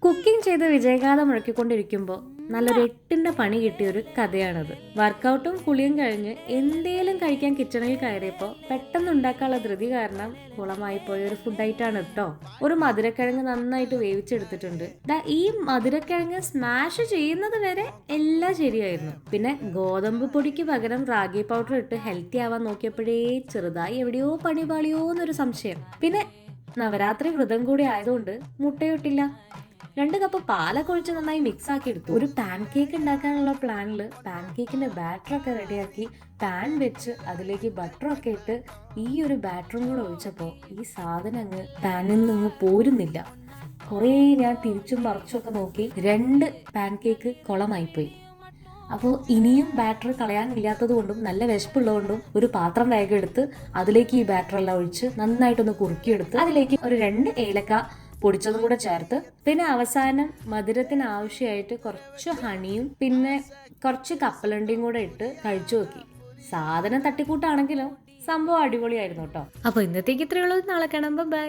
Cooking ചെയ്ത് വിജയഗാഥ മുഴക്കിക്കൊണ്ടിരിക്കുമ്പോൾ നല്ലൊരു 8ന്റെ പണി കിട്ടിയൊരു കഥയാണത്. വർക്കൗട്ടും കുളിയും കഴിഞ്ഞ് എന്തേലും കഴിക്കാൻ കിച്ചണിൽ കയറിയപ്പോൾ പെട്ടെന്ന് ഉണ്ടാക്കാനുള്ള ധൃതി കാരണം കുളമായി പോയ ഒരു ഫുഡ് ഐറ്റാണ് കേട്ടോ. ഒരു മധുരക്കിഴങ്ങ് നന്നായിട്ട് വേവിച്ചെടുത്തിട്ടുണ്ട്. ഈ മധുരക്കിഴങ്ങ് സ്മാഷ് ചെയ്യുന്നത് വരെ എല്ലാം ശരിയായിരുന്നു. പിന്നെ ഗോതമ്പ് പൊടിക്ക് പകരം റാഗി പൗഡർ ഇട്ട് ഹെൽത്തി ആവാൻ നോക്കിയപ്പോഴേ ചെറുതായി എവിടെയോ പണി പാളിയോന്നൊരു സംശയം. പിന്നെ നവരാത്രി വ്രതം കൂടി ആയതുകൊണ്ട് മുട്ടയൊട്ടില്ല. 2 കപ്പ് പാലൊക്കെ ഒഴിച്ച് നന്നായി മിക്സ് ആക്കി എടുത്തു. ഒരു പാൻ കേക്ക് ഉണ്ടാക്കാനുള്ള പ്ലാനിൽ പാൻ കേക്കിന്റെ ബാറ്ററൊക്കെ റെഡിയാക്കി പാൻ വെച്ച് അതിലേക്ക് ബട്ടറൊക്കെ ഇട്ട് ഈ ഒരു ബാറ്ററും കൂടെ ഒഴിച്ചപ്പോൾ ഈ സാധനം അങ്ങ് പാനിൽ നിന്ന് പോരുന്നില്ല. കുറേ ഞാൻ തിരിച്ചും മറിച്ചൊക്കെ നോക്കി 2 പാൻ കേക്ക് കുളമായിപ്പോയി. അപ്പോൾ ഇനിയും ബാറ്റർ കളയാനില്ലാത്തത് കൊണ്ടും നല്ല വിശപ്പുള്ളതുകൊണ്ടും ഒരു പാത്രം വേഗം എടുത്ത് അതിലേക്ക് ഈ ബാറ്ററെല്ലാം ഒഴിച്ച് നന്നായിട്ടൊന്ന് കുറുക്കിയെടുത്ത് അതിലേക്ക് ഒരു 2 ഏലക്ക പൊടിച്ചതും കൂടെ ചേർത്ത് പിന്നെ അവസാനം മധുരത്തിന് ആവശ്യമായിട്ട് കുറച്ച് ഹണിയും പിന്നെ കുറച്ച് കപ്പലണ്ടിയും കൂടെ ഇട്ട് കഴിച്ചു നോക്കി. സാധനം തട്ടിക്കൂട്ടാണെങ്കിലും സംഭവം അടിപൊളിയായിരുന്നു കേട്ടോ. അപ്പോൾ ഇന്നത്തേക്ക് ഇത്രയുള്ളൂ. നാളെ കാണാം. ബൈ.